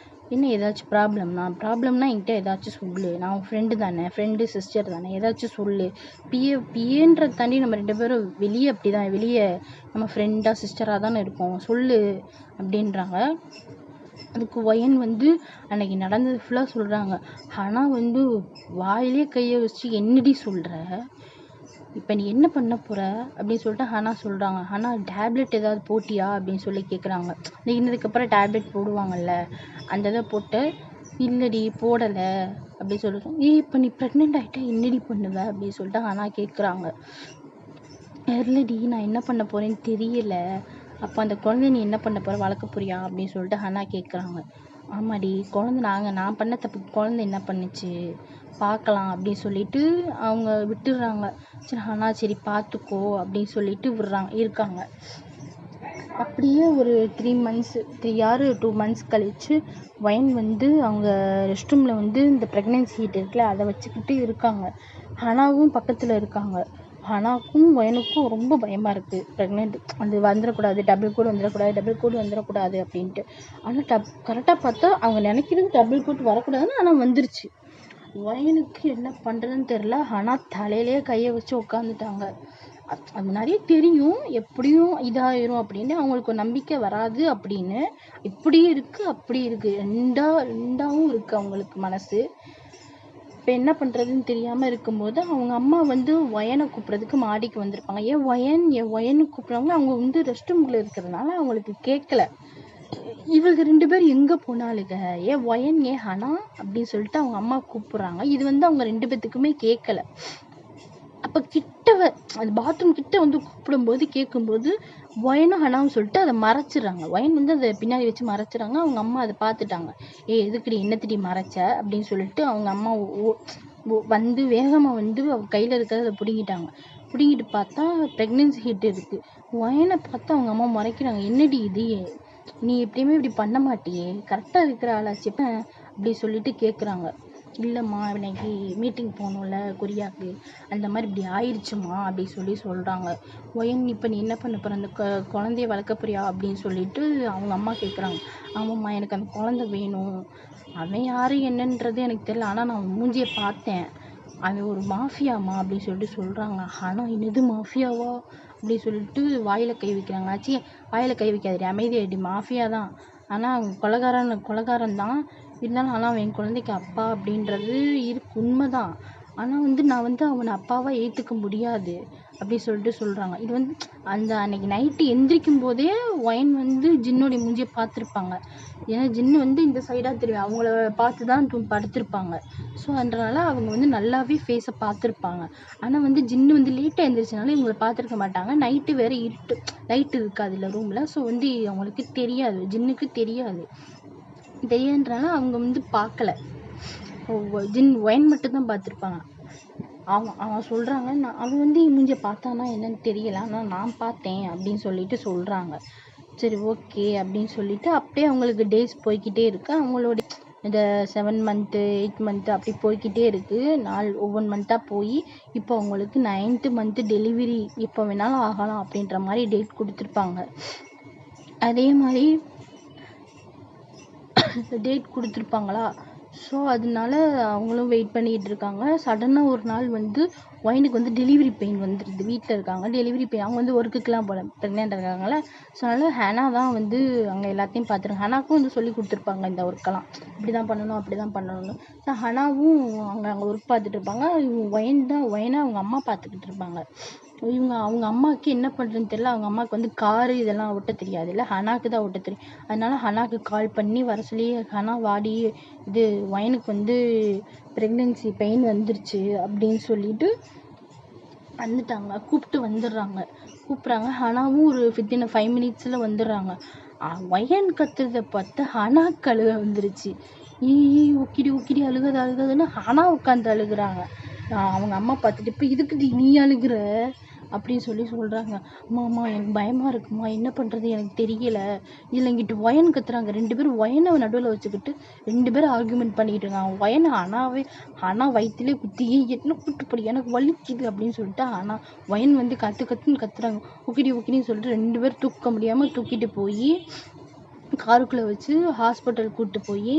என்ன ஏதாச்சும் ப்ராப்ளம்னா என்கிட்ட ஏதாச்சும் சொல்லு, நான் உன் ஃப்ரெண்டு தானே, ஃப்ரெண்டு சிஸ்டர் தானே, ஏதாச்சும் சொல்லு. பிஏன்றதை தாண்டி நம்ம 2 பேரும் வெளியே அப்படி தான், வெளியே நம்ம ஃப்ரெண்டாக சிஸ்டராக தானே இருக்கோம், சொல்லு அப்படின்றாங்க. அதுக்கு ஒயன் வந்து அன்னைக்கு நடந்தது ஃபுல்லாக சொல்கிறாங்க. ஆனால் வந்து வாயிலே கையை வச்சு என்னடி சொல்கிற, இப்போ நீ என்ன பண்ண போகிற அப்படின்னு சொல்லிட்டு ஹனா சொல்கிறாங்க. ஆனால் டேப்லெட் ஏதாவது போட்டியா அப்படின்னு சொல்லி கேட்குறாங்க. இன்னதுக்கப்புறம் டேப்லெட் போடுவாங்கல்ல, அந்த இதை போட்டு இல்லடி போடலை அப்படின்னு சொல்லிட்டு, இப்போ நீ ப்ரெக்னென்ட் ஆகிட்டா என்னடி பண்ணுவ அப்படின்னு சொல்லிட்டு ஹனா கேட்குறாங்க. இல்லடி நான் என்ன பண்ண போகிறேன்னு தெரியல, அப்போ அந்த குழந்தை நீ என்ன பண்ண போகிற, வளர்க்க போறியா அப்படின்னு சொல்லிட்டு ஹனா கேட்குறாங்க. ஆமாடி, குழந்தை நான் பண்ண தப்பு குழந்தை என்ன பண்ணுச்சு பார்க்கலாம் அப்படின்னு சொல்லிட்டு அவங்க விட்டுடுறாங்க. சரி ஹனா சரி பார்த்துக்கோ அப்படின்னு சொல்லிட்டு இருக்காங்க. அப்படியே ஒரு 3 months 3 or 2 months கழிச்சு வயன் வந்து அவங்க ரெஸ்ட் ரூமில் வந்து இந்த ப்ரெக்னென்சி ஹீட் இருக்குல்ல அதை வச்சுக்கிட்டு இருக்காங்க. ஹனாவும் பக்கத்தில் இருக்காங்க. ஹனாக்கும் வயனுக்கும் ரொம்ப பயமாக இருக்குது, ப்ரெக்னென்ட் அது வந்துடக்கூடாது, டபுள் கோட் வந்துடக்கூடாது அப்படின்ட்டு. ஆனால் கரெக்டாக பார்த்தா அவங்க நினைக்கிறது டபுள் கோட் வரக்கூடாதுன்னு, ஆனால் வந்துருச்சு. வயனுக்கு என்ன பண்ணுறதுன்னு தெரில. ஆனால் தலையிலே கையை வச்சு உட்காந்துட்டாங்க. அது நிறைய தெரியும் எப்படியும் இதாயிரும் அப்படின்னு, அவங்களுக்கு ஒரு நம்பிக்கை வராது அப்படின்னு. இப்படியும் இருக்குது அப்படி இருக்குது, ரெண்டாவும் இருக்குது அவங்களுக்கு மனசு. இப்போ என்ன பண்ணுறதுன்னு தெரியாமல் இருக்கும்போது அவங்க அம்மா வந்து வயனை கூப்பிட்றதுக்கு மாடிக்கு வந்திருப்பாங்க. என் வயனு கூப்பிட்றவங்க அவங்க வந்து ரெஸ்ட் ரூமில் இருக்கிறதுனால அவங்களுக்கு கேட்கல. இவங்க 2 பேரும் எங்கே போனாலுங்க வயன் ஹனா அப்படின்னு சொல்லிட்டு அவங்க அம்மா கூப்பிட்றாங்க. இது வந்து அவங்க 2 பேத்துக்குமே கேட்கல. அப்போ அது பாத்ரூம் கிட்ட வந்து கூப்பிடும்போது கேட்கும்போது வயனும் ஹனாவும் சொல்லிட்டு அதை மறைச்சிடுறாங்க. வயன் வந்து அதை பின்னாடி வச்சு மறைச்சிடுறாங்க. அவங்க அம்மா அதை பார்த்துட்டாங்க. எதுக்குடி என்னத்தடி மறைச்ச அப்படின்னு சொல்லிட்டு அவங்க அம்மா வந்து வேகமாக வந்து கையில் இருக்கிறத பிடுங்கிட்டாங்க. பிடுங்கிட்டு பார்த்தா ப்ரெக்னென்சி ஹிட் இருக்குது. வயனை பார்த்து அவங்க அம்மா மறைக்கிறாங்க. என்னடி இது, நீ எப்படியுமே இப்படி பண்ண மாட்டியே, கரெக்டாக இருக்கிற ஆளாச்சு அப்படி சொல்லிட்டு கேட்குறாங்க. இல்லைம்மா இன்னைக்கு மீட்டிங் போகணும்ல கொரியாவுக்கு, அந்த மாதிரி இப்படி ஆயிடுச்சுமா அப்படி சொல்கிறாங்க. ஒயன் இப்போ நீ என்ன பண்ண போகிற, அந்த குழந்தைய வளர்க்க போறியா அப்படின்னு சொல்லிட்டு அவங்க அம்மா கேட்குறாங்க. ஆமாம்மா எனக்கு அந்த குழந்தை வேணும், அவன் யார் என்னன்றது எனக்கு தெரியல, ஆனால் நான் மூஞ்சியை பார்த்தேன், அவன் ஒரு மாஃபியாமா அப்படின்னு சொல்லிட்டு சொல்கிறாங்க. ஆனால் என்னது மாஃபியாவா அப்படி சொல்லிட்டு வாயில் கை வைக்கிறாங்க. ஆச்சு வாயில் கை வைக்காதடி, அமைதியாடி, மாஃபியா தான், ஆனால் அவங்க கொலைகாரன் தான் இருந்தாலும், ஆனால் அவன் குழந்தைக்கு அப்பா அப்படின்றது உண்மைதான். ஆனால் வந்து நான் வந்து அவனை அப்பாவாக ஏற்றுக்க முடியாது அப்படி சொல்லிட்டு சொல்கிறாங்க. இது வந்து அந்த அன்னைக்கு நைட்டு எந்திரிக்கும் போதே ஒயன் வந்து ஜின்னோடைய மூஞ்சியை பார்த்துருப்பாங்க. ஏன்னா ஜின்னு வந்து இந்த சைடாக தெரியும், அவங்கள பார்த்து தான் படுத்திருப்பாங்க. ஸோ அதனால அவங்க வந்து நல்லாவே ஃபேஸை பார்த்துருப்பாங்க. ஆனால் வந்து ஜின்னு வந்து லேட்டாக எழுந்திரிச்சனால இவங்களை பார்த்துருக்க மாட்டாங்க. நைட்டு வேறு இருட்டு, லைட் இருக்காது இல்லை ரூமில். ஸோ வந்து அவங்களுக்கு தெரியாது, ஜின்னுக்கு தெரியாதுன்றனால அவங்க வந்து பார்க்கல. ஒயன் மட்டும்தான் பார்த்துருப்பாங்க. அவன் சொல்கிறாங்க, அவன் வந்து மூஞ்சியை பார்த்தானா என்னன்னு தெரியல, ஆனால் நான் பார்த்தேன் அப்படின்னு சொல்லிட்டு சொல்கிறாங்க. சரி ஓகே அப்படின்னு சொல்லிட்டு அப்படியே அவங்களுக்கு டேஸ் போய்கிட்டே இருக்கு. அவங்களோட இந்த 7 month 8 month அப்படி போய்கிட்டே இருக்குது. ஒவ்வொரு மந்த்தாக போய் இப்போ அவங்களுக்கு 9th month டெலிவரி எப்போ வேணாலும் ஆகலாம் அப்படின்ற மாதிரி டேட் கொடுத்துருப்பாங்க. அதே மாதிரி டேட் கொடுத்துருப்பாங்களா. ஸோ அதனால அவங்களும் வெயிட் பண்ணிகிட்டு இருக்காங்க. சடனாக ஒரு நாள் வந்து ஒயனுக்கு வந்து டெலிவரி பெயின் வந்துடுது. வீட்டில் இருக்காங்க, டெலிவரி பெயின், அவங்க வந்து ஒர்க்குக்கெலாம் போல, ப்ரெக்னென்ட் இருக்காங்கள. ஸோ அதனால் ஹனா தான் வந்து அங்கே எல்லாத்தையும் பார்த்துருங்க. ஹனாக்கும் வந்து சொல்லி கொடுத்துருப்பாங்க இந்த ஒர்க்கெல்லாம், இப்படி தான் பண்ணணும் அப்படி தான் பண்ணணும்னு. ஸோ ஹனாவும் அங்கே ஒர்க் பார்த்துட்டு இருப்பாங்க. ஒயனை அவங்க அம்மா பார்த்துக்கிட்டு இருப்பாங்க. அவங்க அம்மாவுக்கு என்ன பண்ணுறதுன்னு தெரியல. அவங்க அம்மாவுக்கு வந்து காரு இதெல்லாம் ஓட்ட தெரியாது இல்லை, ஹனாக்கு தான் ஓட்ட தெரியும். அதனால ஹனாக்கு கால் பண்ணி வர சொல்லி, ஹனா வாடி, இது ஒயனுக்கு வந்து ப்ரெக்னென்சி பெயின் வந்துருச்சு அப்படின்னு சொல்லிட்டு வந்துட்டாங்க. கூப்பிட்றாங்க. ஹனாவும் ஒரு வித்தின் 5 minutes வந்துடுறாங்க. ஒயன் கத்துறதை பார்த்து ஹனாக்கு அழுக வந்துருச்சு. ஊக்கிடி அழுகாதுன்னு ஹனா உட்காந்து அழுகுறாங்க. அவங்க அம்மா பார்த்துட்டு, இப்போ இதுக்கு நீ அழுகுற அப்படின்னு சொல்கிறாங்க. அம்மா எனக்கு பயமாக இருக்குமா, என்ன பண்ணுறது எனக்கு தெரியல. இதில் இங்கிட்டு ஒயன் கத்துறாங்க, 2 பேரும் ஒயனை நடுவில் வச்சுக்கிட்டு 2 பேரும் ஆர்கியூமெண்ட் பண்ணிக்கிட்டு இருக்காங்க. ஒயனை ஆனால் வயிற்றுலேயே குத்தியே என்ன கூட்டு போடி எனக்கு வலிக்குது அப்படின்னு சொல்லிட்டு ஆனால் ஒயன் வந்து கத்துன்னு கத்துறாங்க. உக்கிடின்னு சொல்லிட்டு 2 பேரும் தூக்க முடியாமல் தூக்கிட்டு போய் காருக்குள்ளே வச்சு ஹாஸ்பிட்டல் கூப்பிட்டு போய்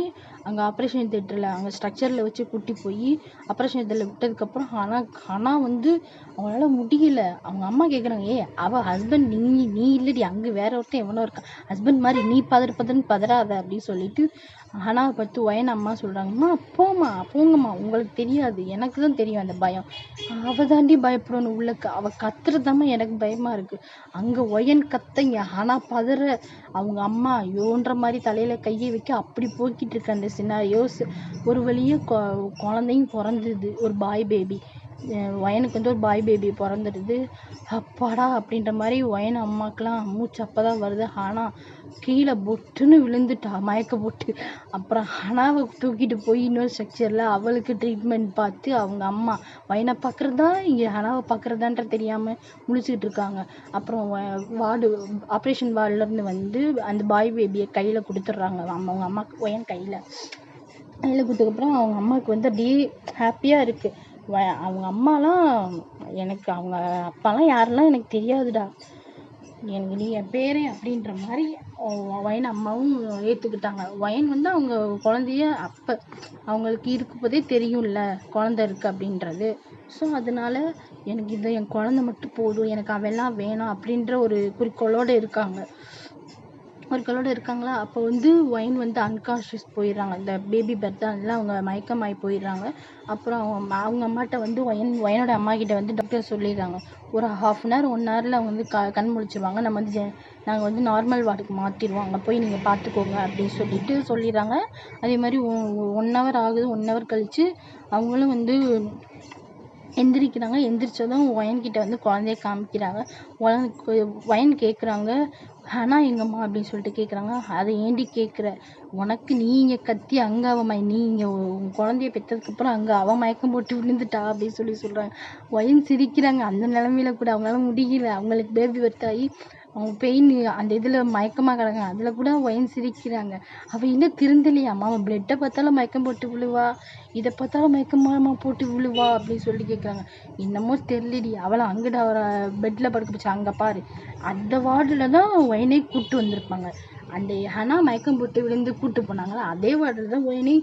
அங்கே ஆப்ரேஷன் தேட்டரில் அங்கே ஸ்ட்ரக்சரில் வச்சு கூட்டி போய் ஆப்ரேஷன் தேட்டரில் விட்டதுக்கப்புறம் ஆனால் வந்து அவங்களால முடியல. அவங்க அம்மா கேட்குறாங்க, அவள் ஹஸ்பண்ட் நீ இல்லடி, அங்கே வேற ஒருத்தன் எவனோ இருக்கான், ஹஸ்பண்ட் மாதிரி நீ பதறாத அப்படின்னு சொல்லிட்டு ஆனால் பார்த்து ஒயன் அம்மா சொல்கிறாங்கம்மா போங்கம்மா, உங்களுக்கு தெரியாது, எனக்கு தான் தெரியும் அந்த பயம். அவள் தாண்டி பயப்படணும் உள்ளக்கு, அவள் கத்துறதாம்மா எனக்கு பயமாக இருக்குது. அங்கே ஒயன் கத்தங்க ஆனால் பதற அவங்க அம்மா யோன்ற மாதிரி தலையில கையை வைக்க அப்படி போய்கிட்டு இருக்க அந்த சினாரியோஸ். ஒரு வழியே குழந்தையும் பிறந்தது, ஒரு பாய் பேபி. ஒயனுக்கு வந்து ஒரு பாய் பேபி பிறந்துடுது. அப்பாடா அப்படின்ற மாதிரி ஒயன் அம்மாக்கெல்லாம் மூச்சு அப்போதான் வருது. ஆனால் கீழே பொட்டுன்னு விழுந்துட்டா மயக்க போட்டு. அப்புறம் ஹனாவை தூக்கிட்டு போய் இன்னொரு ஸ்ட்ரக்சரில் அவளுக்கு ட்ரீட்மெண்ட் பார்த்து அவங்க அம்மா ஒயனை பார்க்குறதா இங்கே ஹனாவை பார்க்குறதான்ற தெரியாமல் முழிச்சுக்கிட்டு இருக்காங்க. அப்புறம் ஆப்ரேஷன் வார்டுலேருந்து வந்து அந்த பாய் பேபியை கையில் கொடுத்துட்றாங்க அவங்க அம்மாவுக்கு. ஒயன் கையில் கொடுத்ததுக்கப்புறம் அவங்க அம்மாவுக்கு வந்து அப்படியே ஹாப்பியாக இருக்குது. அவங்க அம்மாலாம் எனக்கு அவங்க அப்பாலாம் யாரெல்லாம் எனக்கு தெரியாதுடா, எனக்கு நீ என் பேரே அப்படின்ற மாதிரி ஒயன் அம்மாவும் ஏற்றுக்கிட்டாங்க. ஒயன் வந்து அவங்க குழந்தைய அப்போ அவங்களுக்கு இருக்கும்போதே தெரியும்ல குழந்தை இருக்குது அப்படின்றது. ஸோ அதனால எனக்கு இது என் குழந்தை மட்டும் போதும், எனக்கு அவெல்லாம் வேணாம் அப்படின்ற ஒரு குறிக்கோளோடு இருக்காங்களா. அப்போ வந்து ஒயன் வந்து அன்கான்ஷியஸ் போயிடுறாங்க. இந்த பேபி பர்த்ல அவங்க மயக்கமாகி போயிடுறாங்க. அப்புறம் அவங்க அம்மாட்ட வந்து ஒயனோட அம்மா கிட்ட வந்து டாக்டர் சொல்லிடுறாங்க, ஒரு 1/2 hour 1 hourல அவங்க வந்து கண் முழிச்சிருவாங்க, நம்ம வந்து நாங்கள் வந்து நார்மல் வார்டுக்கு மாற்றிடுவோம், அங்கே போய் நீங்கள் பார்த்துக்கோங்க அப்படின்னு சொல்லிடுறாங்க. அதே மாதிரி 1 hour ஆகுது. 1 hour கழித்து அவங்களும் வந்து எந்திரிக்கிறாங்க. எந்திரிச்சதும் ஒயன்கிட்ட வந்து குழந்தைய காமிக்கிறாங்க. ஒயன் கேட்குறாங்க, ஹனா எங்கம்மா அப்படின்னு சொல்லிட்டு கேட்குறாங்க. அதை ஏண்டி கேட்குற, உனக்கு நீ இங்கே கத்தி அங்கே நீ இங்கே உன் குழந்தைய பெற்றதுக்கப்புறம் அங்கே அவன் மயக்கம் போட்டு விழுந்துட்டா அப்படின்னு சொல்கிறாங்க. ஒயன் சிரிக்கிறாங்க. அந்த நிலமையில கூட அவங்களால முடியல, அவங்களுக்கு பேபி பர்த்தாகி அவங்க பெயின் அந்த இதில் மயக்கமாக கிடங்க, அதில் கூட ஒயன் சிரிக்கிறாங்க. அவள் இன்னும் திருந்தலையாம்மா, அவன் பிளட்டை பார்த்தாலும் மயக்கம் போட்டு விழுவா, இதை பார்த்தாலும் மயக்கமாக போட்டு விழுவா அப்படின்னு சொல்லி கேட்குறாங்க. என்னமோ தெரியலடி, அவளை அங்கிட்ட அவரை பெட்டில் படுக்க போச்சு, அங்கே பாரு அந்த வார்டில் தான் ஒயனே கூப்பிட்டு வந்திருப்பாங்க. அந்த ஹனா மயக்கம் போட்டு விழுந்து கூப்பிட்டு போனாங்களா அதே வார்டில் தான் ஒயனே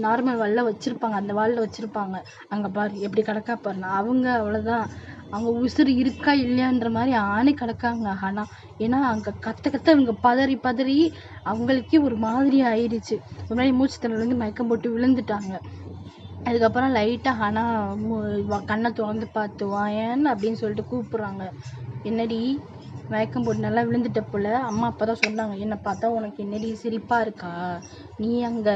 நார்மல் வார்டில் வச்சுருப்பாங்க. அந்த வார்டில் வச்சுருப்பாங்க. அங்கே பாரு எப்படி கிடக்கா பாருங்க. அவங்க அவ்வளோதான், அவங்க உசுறு இருக்கா இல்லையான்ற மாதிரி ஆணை கிடக்காங்க. ஆனால் ஏன்னா அங்கே கத்த இவங்க பதறி அவங்களுக்கே ஒரு மாதிரி ஆயிடுச்சு. ஒரு மாதிரி மூச்சு திணறலேருந்து மயக்கம் போட்டு விழுந்துட்டாங்க. அதுக்கப்புறம் லைட்டாக ஆனால் கண்ணை திறந்து பார்த்து வாயன் அப்படின்னு சொல்லிட்டு கூப்பிட்றாங்க. என்னடி மயக்கம் போட்டு நல்லா விழுந்துட்ட போல. அம்மா அப்போ தான் சொன்னாங்க, என்னை பார்த்தா உனக்கு என்னடி சிரிப்பாக இருக்கா, நீ அங்கே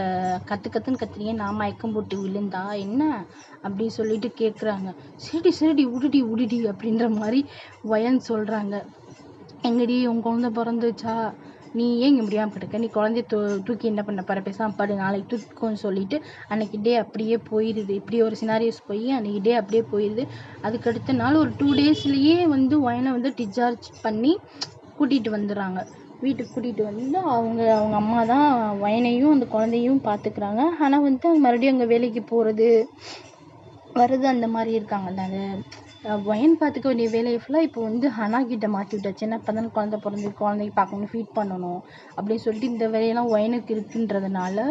கத்துன்னு கத்துறீங்க, நான் மயக்கம் போட்டு விழுந்தா என்ன அப்படின்னு சொல்லிட்டு கேட்குறாங்க. சரிடி உடுடி அப்படின்ற மாதிரி ஒயன் சொல்கிறாங்க. எங்கடி உன் குழந்தை பிறந்துச்சா, நீ ஏன் இங்கே முடியாமல் கிடக்க, நீ குழந்தைய தூக்கி என்ன பண்ண போகிற, பேசாமல் பாடு, நாளைக்கு தூக்கிக்கோன்னு சொல்லிட்டு அன்றைக்கி டே அப்படியே போயிடுது. இப்படி ஒரு சினாரியோஸ் போய் அன்றைக்கி டே அப்படியே போயிடுது. அதுக்கு அடுத்த நாள் ஒரு 2 daysலேயே வந்து ஒயனை வந்து டிஸ்சார்ஜ் பண்ணி கூட்டிகிட்டு வந்துடுறாங்க. வீட்டுக்கு கூட்டிகிட்டு வந்து அவங்க அம்மா தான் ஒயனையும் அந்த குழந்தையும் பார்த்துக்கிறாங்க. ஆனால் வந்து மறுபடியும் அங்கே வேலைக்கு போகிறது வருது அந்த மாதிரி இருக்காங்கல்ல. அது ஒயன் பார்த்துக்க வேண்டிய வேலையை ஃபுல்லாக இப்போ வந்து ஹனா கிட்ட மாற்றி விட்டாச்சு. ஏன்னா இப்போ தானே குழந்தை பிறந்து குழந்தைக்கு பார்க்கணும், ஃபீட் பண்ணணும் அப்படின்னு சொல்லிட்டு இந்த வேலையெல்லாம் ஒயனுக்கு இருக்குன்றதுனால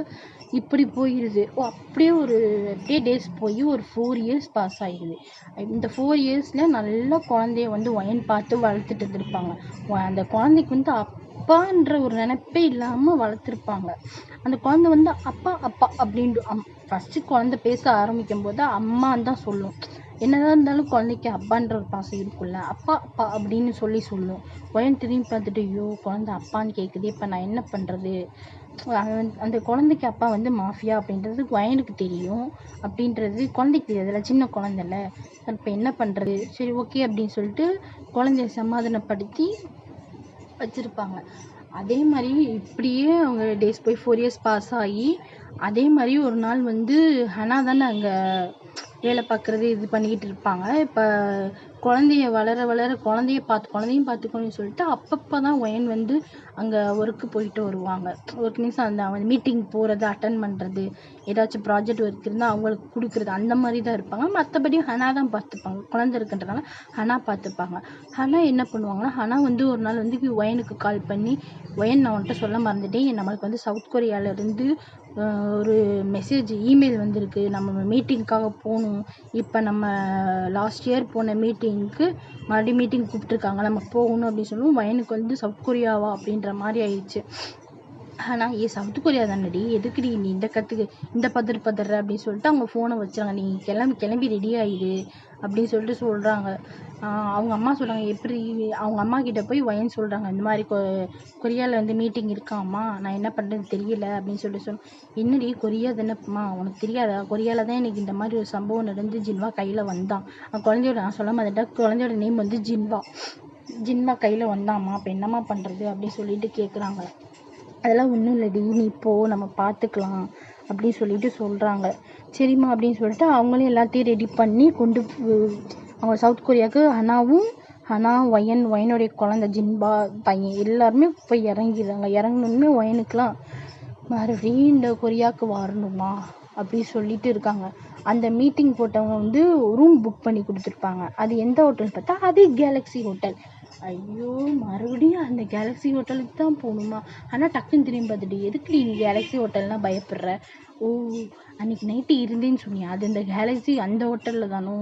இப்படி போயிடுது. அப்படியே அப்படியே டேஸ் போய் ஒரு 4 years பாஸ் ஆகிடுது. இந்த 4 yearsல நல்லா குழந்தைய வந்து ஒயன் பார்த்து வளர்த்துட்டு இருந்திருப்பாங்க. அந்த குழந்தைக்கு வந்து அப்பான்ற ஒரு நினைப்பே இல்லாமல் வளர்த்துருப்பாங்க. அந்த குழந்தை வந்து அப்பா அப்படின்ட்டு ஃபஸ்ட்டு குழந்தை பேச ஆரம்பிக்கும் போது அம்மான்னு தான் சொல்லும். என்னதான் இருந்தாலும் குழந்தைக்கு அப்பான்ற ஒரு பாசம் இருக்குல்ல, அப்பா அப்படின்னு சொல்லும். ஒயன் திரும்பி பார்த்துட்டு, ஐயோ குழந்தை அப்பான்னு கேட்குது, இப்போ நான் என்ன பண்ணுறது, அந்த குழந்தைக்கு அப்பா வந்து மாஃபியா அப்படின்றது ஒயனுக்கு தெரியும், அப்படின்றது குழந்தைக்கு தெரியாதுல்ல, சின்ன குழந்தைல, இப்போ என்ன பண்ணுறது, சரி ஓகே அப்படின்னு சொல்லிட்டு குழந்தைய சமாதானப்படுத்தி வச்சுருப்பாங்க. அதே மாதிரி இப்படியே அவங்க டேஸ் போய் 4 years பாஸ் ஆகி அதே மாதிரி ஒரு நாள் வந்து ஹனா தானே அங்கே வேலை பார்க்குறது இது பண்ணிக்கிட்டு இருப்பாங்க. இப்போ குழந்தைய வளர வளர குழந்தையும் பார்த்துக்கணும்னு சொல்லிட்டு அப்பப்போ தான் ஒயன் வந்து அங்கே ஒர்க்கு போயிட்டு வருவாங்க. ஒர்க் மீன்ஸ் அந்த மீட்டிங் போகிறது, அட்டன் பண்ணுறது, ஏதாச்சும் ப்ராஜெக்ட் ஒர்க் இருந்தால் அவங்களுக்கு கொடுக்குறது, அந்த மாதிரி தான் இருப்பாங்க. மற்றபடி ஹனா தான் பார்த்துப்பாங்க. குழந்தை இருக்குன்றனால ஹனா பார்த்துப்பாங்க. ஹனா என்ன பண்ணுவாங்கன்னா, ஹனா வந்து ஒரு நாள் வந்து ஒயனுக்கு கால் பண்ணி, ஒயன் நான் உன்கிட்ட சொல்ல மறந்துட்டேன், நம்மளுக்கு வந்து சவுத் கொரியாவிலேருந்து ஒரு இமெயில் வந்திருக்கு, நம்ம மீட்டிங்க்காக போகணும். இப்போ நம்ம லாஸ்ட் இயர் போன மீட்டிங்க்கு மறுபடியும் மீட்டிங் கூப்பிட்ருக்காங்க, நம்ம போகணும் அப்படின்னு சொல்லுவோம். வயனுக்கு வந்து சவுத் கொரியாவா அப்படின்ற மாதிரி ஆயிடுச்சு. ஆனால் சவுத் கொரியா தானடி, எதுக்குடி நீ இந்த பதற அப்படின்னு சொல்லிட்டு அவங்க ஃபோனை வச்சாங்க. நீ கிளம்பி ரெடி ஆயிடு அப்படின்னு சொல்லிட்டு சொல்கிறாங்க. அவங்க அம்மா சொல்கிறாங்க, எப்படி அவங்க அம்மா கிட்ட போய் வயன் சொல்கிறாங்க, இந்த மாதிரி கொரியாவில் வந்து மீட்டிங் இருக்காம்மா, நான் என்ன பண்ணுறது தெரியல அப்படின்னு சொல்லிட்டு என்னடி கொரியா தானேம்மா, உனக்கு தெரியாதா, கொரியாவில் தான் எனக்கு இந்த மாதிரி ஒரு சம்பவம் நடந்து ஜின்வா கையில் வந்தான். குழந்தையோட நான் சொல்ல மாதிரிட்டா, குழந்தையோட நேம் வந்து ஜின்வா கையில் வந்தாம்மா, அப்போ என்னம்மா பண்ணுறது அப்படின்னு சொல்லிட்டு கேட்குறாங்க. அதெல்லாம் ஒன்றும் இல்லடி, நீ போ, நம்ம பார்த்துக்கலாம் அப்படின்னு சொல்லிட்டு சொல்கிறாங்க. சரிம்மா அப்படின்னு சொல்லிட்டு அவங்களும் எல்லாத்தையும் ரெடி பண்ணி கொண்டு அவங்க சவுத் கொரியாவுக்கு ஹனா ஒயனுடைய குழந்தை ஜின்பா பையன் எல்லாருமே போய் இறங்கிடுறாங்க. இறங்கணுமே ஒயனுக்குலாம் மறுபடியும் இந்த கொரியாவுக்கு வரணுமா அப்படின்னு சொல்லிட்டு இருக்காங்க. அந்த மீட்டிங் போட்டவங்க வந்து ரூம் புக் பண்ணி கொடுத்துருப்பாங்க. அது எந்த ஹோட்டல்னு பார்த்தா அது கேலக்ஸி ஹோட்டல். ஐயோ, மறுபடியும் அந்த கேலக்ஸி ஹோட்டலுக்கு தான் போகணுமா? ஆனால் டக்குன்னு திரும்பி பார்த்துட்டு, எதுக்கு நீ கேலக்ஸி ஹோட்டல்னால் பயப்படுற? ஓ, அன்றைக்கி நைட்டு இருந்தேன்னு சொன்னியா, அது இந்த கேலக்ஸி அந்த ஹோட்டலில் தானோ?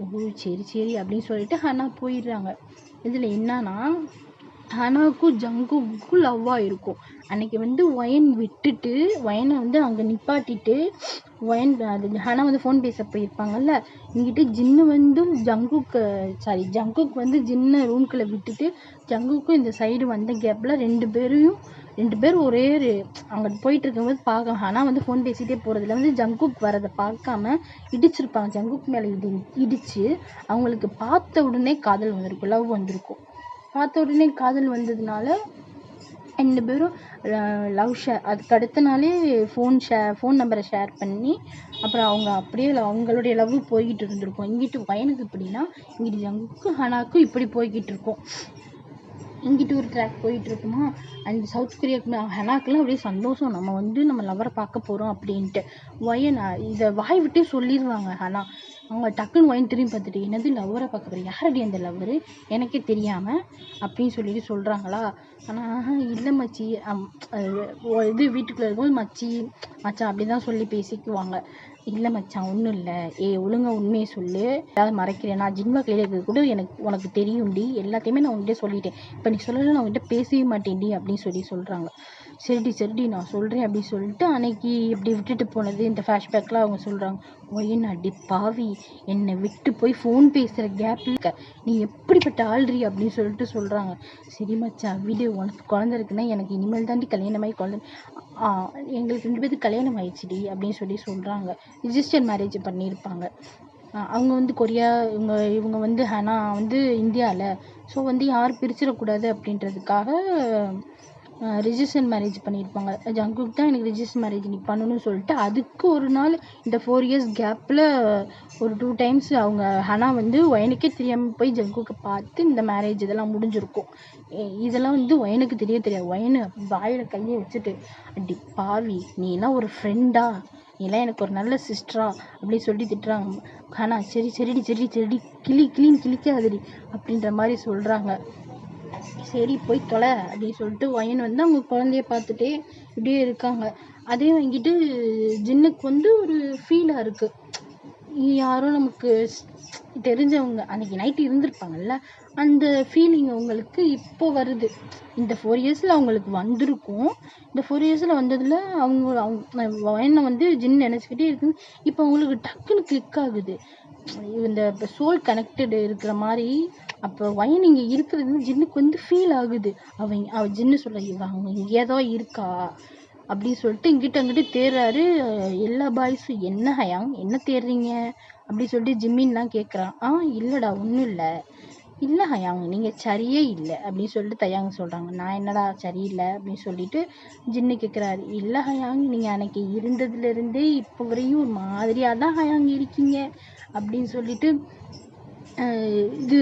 ஓ, சரி அப்படின்னு சொல்லிட்டு ஹனா போயிடுறாங்க. இதில் என்னன்னா, ஹனாவுக்கும் ஜங்குக்கும் லவ்வாக இருக்கும். அன்னைக்கு வந்து ஒயனை வந்து அங்கே நிப்பாட்டிட்டு அது ஹனா வந்து ஃபோன் பேச போயிருப்பாங்கல்ல, இங்கிட்டு ஜின்னு வந்து ஜங்குக்கு வந்து ஜின்னை ரூம்குள்ளே விட்டுட்டு ஜங்குக்கும் இந்த சைடு வந்த கேப்பில் ரெண்டு பேரும் ஒரே அங்கே போயிட்டு இருக்கும்போது பார்க்க ஹனா வந்து ஃபோன் பேசிகிட்டே போகிறதுல வந்து ஜங்குக் வரதை பார்க்காம இடிச்சிருப்பாங்க. ஜங்குக் மேலே இடிச்சு அவங்களுக்கு பார்த்த உடனே காதல் வந்திருக்கும், லவ் வந்திருக்கும். பார்த்த உடனே காதல் வந்ததுனால ரெண்டு பேரும் லவ் ஷேர், அதுக்கு அடுத்த நாளே ஃபோன் நம்பரை ஷேர் பண்ணி அப்புறம் அவங்க அப்படியே அவங்களுடைய லவ் போய்கிட்டு இருந்திருக்கும். இங்கிட்டு வயனுக்கு இப்படின்னா, இங்கிட்டு ஜங்குக்கும் ஹனாக்கும் இப்படி போய்கிட்டு இருக்கும். இங்கிட்டு ஒரு ட்ராக் போயிட்டு இருக்குமா. அண்ட் சவுத் கொரியாவுக்கு ஹனாக்கெல்லாம் அப்படியே சந்தோஷம், நம்ம வந்து நம்ம லவரை பார்க்க போகிறோம் அப்படின்ட்டு. வயன் இதை வாய் விட்டே சொல்லிடுவாங்க. ஹனா அவங்க டக்குன்னு ஒயன் திரும்பி பார்த்துட்டு, என்னது லவ்வரை பார்க்க போகிறேன், யாரடி அந்த லவ்வரு, எனக்கே தெரியாமல் அப்படின்னு சொல்லிட்டு சொல்கிறாங்களா. ஆனால் இல்லை மச்சி, இது வீட்டுக்குள்ளே இருக்கும்போது மச்சான் அப்படி தான் சொல்லி பேசிக்குவாங்க. இல்லை மச்சான் ஒன்றும் இல்லை, ஒழுங்கா உண்மையை சொல்லு, ஏதாவது மறைக்கிறேன், நான் ஜின்வா கையில் இருக்கிறது கூட உனக்கு தெரியும்டி, எல்லாத்தையுமே நான் உங்கள்கிட்ட சொல்லிட்டேன், இப்போ நீ சொல்லலை நான் உங்கள்கிட்ட பேசவே மாட்டேன்டி அப்படின்னு சொல்கிறாங்க. சரிடி நான் சொல்கிறேன் அப்படின்னு சொல்லிட்டு அன்னைக்கு இப்படி விட்டுட்டு போனது இந்த ஃப்ளாஷ்பேக்லாம் அவங்க சொல்கிறாங்க. ஒயன் அடி பாவி, என்னை விட்டு போய் ஃபோன் பேசுகிற கேப்பில் நீ எப்படிப்பட்ட ஆள்றி அப்படின்னு சொல்லிட்டு சொல்கிறாங்க. சரி மச்சான் விடு, உனக்கு குழந்தை இருக்குன்னா எனக்கு இனிமேல் தாண்டி கல்யாணமாகி குழந்தை, எங்களுக்கு 2 பேருக்கு கல்யாணம் ஆயிடுச்சுடி அப்படின்னு சொல்கிறாங்க. ரிஜிஸ்டர் மேரேஜ் பண்ணியிருப்பாங்க. அவங்க வந்து கொரியா, இவங்க வந்து ஹனா வந்து இந்தியாவில், ஸோ வந்து யாரும் பிரிச்சிடக்கூடாது அப்படின்றதுக்காக ரிஜிஸ்டர் மேரேஜ் பண்ணியிருப்பாங்க. ஜங்குக் தான் எனக்கு ரிஜிஸ்டர் மேரேஜ் நீ பண்ணணும்னு சொல்லிட்டு அதுக்கு ஒரு நாள் இந்த 4 years கேப்பில் ஒரு 2 times அவங்க ஹனா வந்து ஒயனுக்கே தெரியாமல் போய் ஜங்குக்கை பார்த்து இந்த மேரேஜ் இதெல்லாம் முடிஞ்சிருக்கும். இதெல்லாம் வந்து ஒயனுக்கு தெரியாது. ஒயனு வாயில் கையை வச்சுட்டு, அடி பாவி நீ எல்லாம் ஒரு ஃப்ரெண்டா, நீலாம் எனக்கு ஒரு நல்ல சிஸ்டரா அப்படின்னு சொல்லி திட்டுறாங்க. ஹனா சரிடி கிளிக்காதடி அப்படின்ற மாதிரி சொல்கிறாங்க. சரி போய் தொலை அப்படின்னு சொல்லிட்டு ஒயன் வந்து அவங்க குழந்தைய பார்த்துட்டே இப்படியே இருக்காங்க. அதே வாங்கிட்டு ஜின்னுக்கு வந்து ஒரு ஃபீலாக இருக்குது, யாரும் நமக்கு தெரிஞ்சவங்க அன்றைக்கி நைட்டு இருந்திருப்பாங்கல்ல, அந்த ஃபீலிங் அவங்களுக்கு இப்போ வருது. இந்த 4 yearsல அவங்களுக்கு வந்திருக்கும். இந்த 4 yearsல வந்ததில் அவங்க ஒயனை வந்து ஜின் நினச்சிக்கிட்டே இருக்குது. இப்போ அவங்களுக்கு டக்குன்னு கிளிக் ஆகுது, இந்த சோல் கனெக்டடு இருக்கிற மாதிரி. அப்போ ஒயன் இங்கே இருக்கிறது ஜின்னுக்கு வந்து ஃபீல் ஆகுது. அவ ஜின்னு சொல்ல, அவங்க இங்கே தான் இருக்கா அப்படின்னு சொல்லிட்டு அங்கிட்டு தேடுறாரு. எல்லா பாய்ஸும் என்ன ஹயாங் என்ன தேடுறீங்க அப்படின்னு சொல்லிட்டு ஜிம்மின்லாம் கேட்குறான். இல்லைடா ஒன்றும் இல்லை, இல்லை ஹயாங் நீங்கள் சரியே இல்லை அப்படின்னு சொல்லிட்டு தயாங் சொல்கிறாங்க. நான் என்னடா சரியில்லை அப்படின்னு சொல்லிட்டு ஜின்னு கேட்குறாரு. இல்லை ஹயாங் நீங்கள் அன்னைக்கு இருந்ததுலேருந்தே இப்போ வரையும் ஒரு மாதிரியாக தான் ஹயாங் இருக்கீங்க அப்படின்னு சொல்லிட்டு இது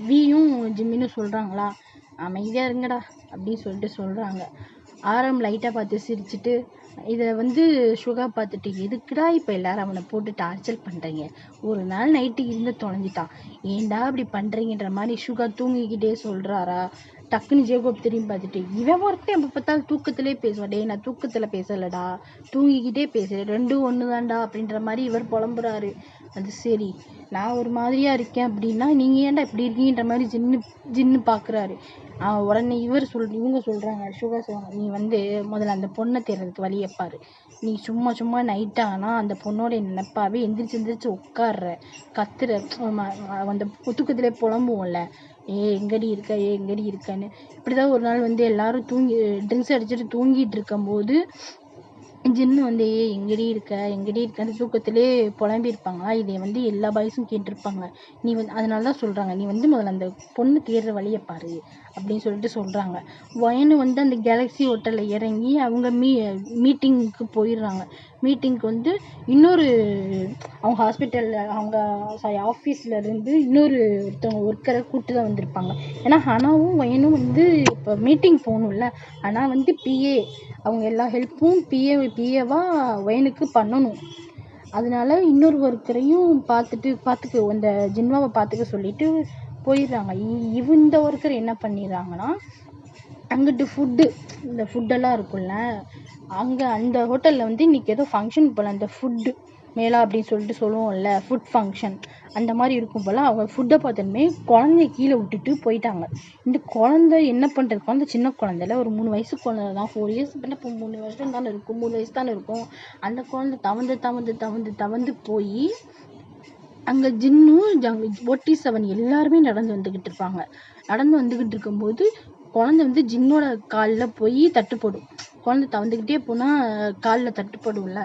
வியும் ஜிம்மின்னு சொல்கிறாங்களா. அமைதியாக இருங்கடா அப்படின்னு சொல்லிட்டு சொல்கிறாங்க. ஆரம் லைட்டாக பார்த்து சிரிச்சுட்டு இதை சுகா பார்த்துட்டு, எதுக்குடா இப்போ எல்லாரும் அவனை போட்டு டார்ச்சர் பண்ணுறீங்க, ஒரு நாள் நைட்டு இருந்து தொலைஞ்சிட்டான், ஏன்டா அப்படி பண்ணுறீங்கன்ற மாதிரி சுகா தூங்கிக்கிட்டே சொல்கிறாரா. டக்குன்னு ஜேகோப் திரும்பி பார்த்துட்டு, இவன் ஒருத்தன் எப்போ பார்த்தாலும் தூக்கத்திலே பேசுவான். டே நான் தூக்கத்தில் பேசலடா, தூங்கிக்கிட்டே பேசுகிறேன், ரெண்டும் ஒன்று தான்டா அப்படின்ற மாதிரி இவர் புலம்புறாரு. அது சரி, நான் ஒரு மாதிரியாக இருக்கேன் அப்படின்னா நீங்கள் ஏன்டா இப்படி இருக்கீங்கன்ற மாதிரி ஜின்னு பார்க்குறாரு. உடனே இவங்க சொல்கிறாங்க, சுகா சொல்கிறாங்க, நீ முதல்ல அந்த பொண்ணை தேடுறதுக்கு வழியை பாரு. நீ சும்மா நைட் ஆனால் அந்த பொண்ணோட நினைப்பாவே எந்திரிச்சு உட்கார்ற, கத்துற, அந்த தூக்கத்திலே புலம்புவோம்ல, எங்கடி இருக்கன்னு. இப்படிதான் ஒரு நாள் எல்லாரும் ட்ரிங்க்ஸ் அடிச்சுட்டு தூங்கிட்டு இருக்கும்போது ஜின்னு எங்கடி இருக்கன்னு தூக்கத்திலே புலம்பியிருப்பாங்களா. இதை எல்லா பாய்ஸும் கேட்டிருப்பாங்க. நீ அதனால தான் சொல்கிறாங்க, நீ முதல்ல அந்த பொண்ணு தேடுற வழியை பாரு அப்படின்னு சொல்லிட்டு சொல்கிறாங்க. வயனு அந்த கேலக்ஸி ஹோட்டலில் இறங்கி அவங்க மீட்டிங்க்கு போயிடுறாங்க. மீட்டிங்க்கு இன்னொரு அவங்க ஹாஸ்பிட்டலில் அவங்க ஆஃபீஸ்லேருந்து இன்னொரு ஒருத்தவங்க ஒர்க்கரை கூப்பிட்டு தான் வந்திருப்பாங்க. ஏன்னா ஹனாவும் வயனும் இப்போ மீட்டிங் போகணும்ல. ஆனால் பிஏ அவங்க எல்லா ஹெல்ப்பும் பிஏவா வயனுக்கு பண்ணணும். அதனால இன்னொரு ஒர்க்கரையும் பார்த்துக்க அந்த ஜின்வாவை பார்த்துக்க சொல்லிட்டு போயிடுறாங்க. இந்த ஒர்க்கர் என்ன பண்ணிடுறாங்கன்னா, அங்கிட்டு இந்த ஃபுட்டெல்லாம் இருக்கும்ல, அங்கே அந்த ஹோட்டலில் இன்னைக்கு ஏதோ ஃபங்க்ஷன் போல், அந்த ஃபுட்டு மேலா அப்படின்னு சொல்லிட்டு சொல்லுவோம்ல, ஃபுட் ஃபங்க்ஷன் அந்த மாதிரி இருக்கும் போல். அவங்க ஃபுட்டை பார்த்தோன்னே குழந்தைய கீழே விட்டுட்டு போயிட்டாங்க. இந்த குழந்தை என்ன பண்ணுறது, குழந்தை சின்ன குழந்தைல, ஒரு 3 வயசு குழந்தை தான், 4 இயர்ஸ் பண்ண இப்போ 3 வருஷம் தானே இருக்கும், 3 வயசு தானே இருக்கும். அந்த குழந்தை தவந்து போய் அங்கே ஜின்னும் ஒட்டி 7 எல்லாருமே நடந்து வந்துக்கிட்டு இருக்கும்போது குழந்தை ஜின்னோட காலில் போய் தட்டுப்படும். குழந்தை தவந்துக்கிட்டே போனால் காலில் தட்டுப்படும்ல.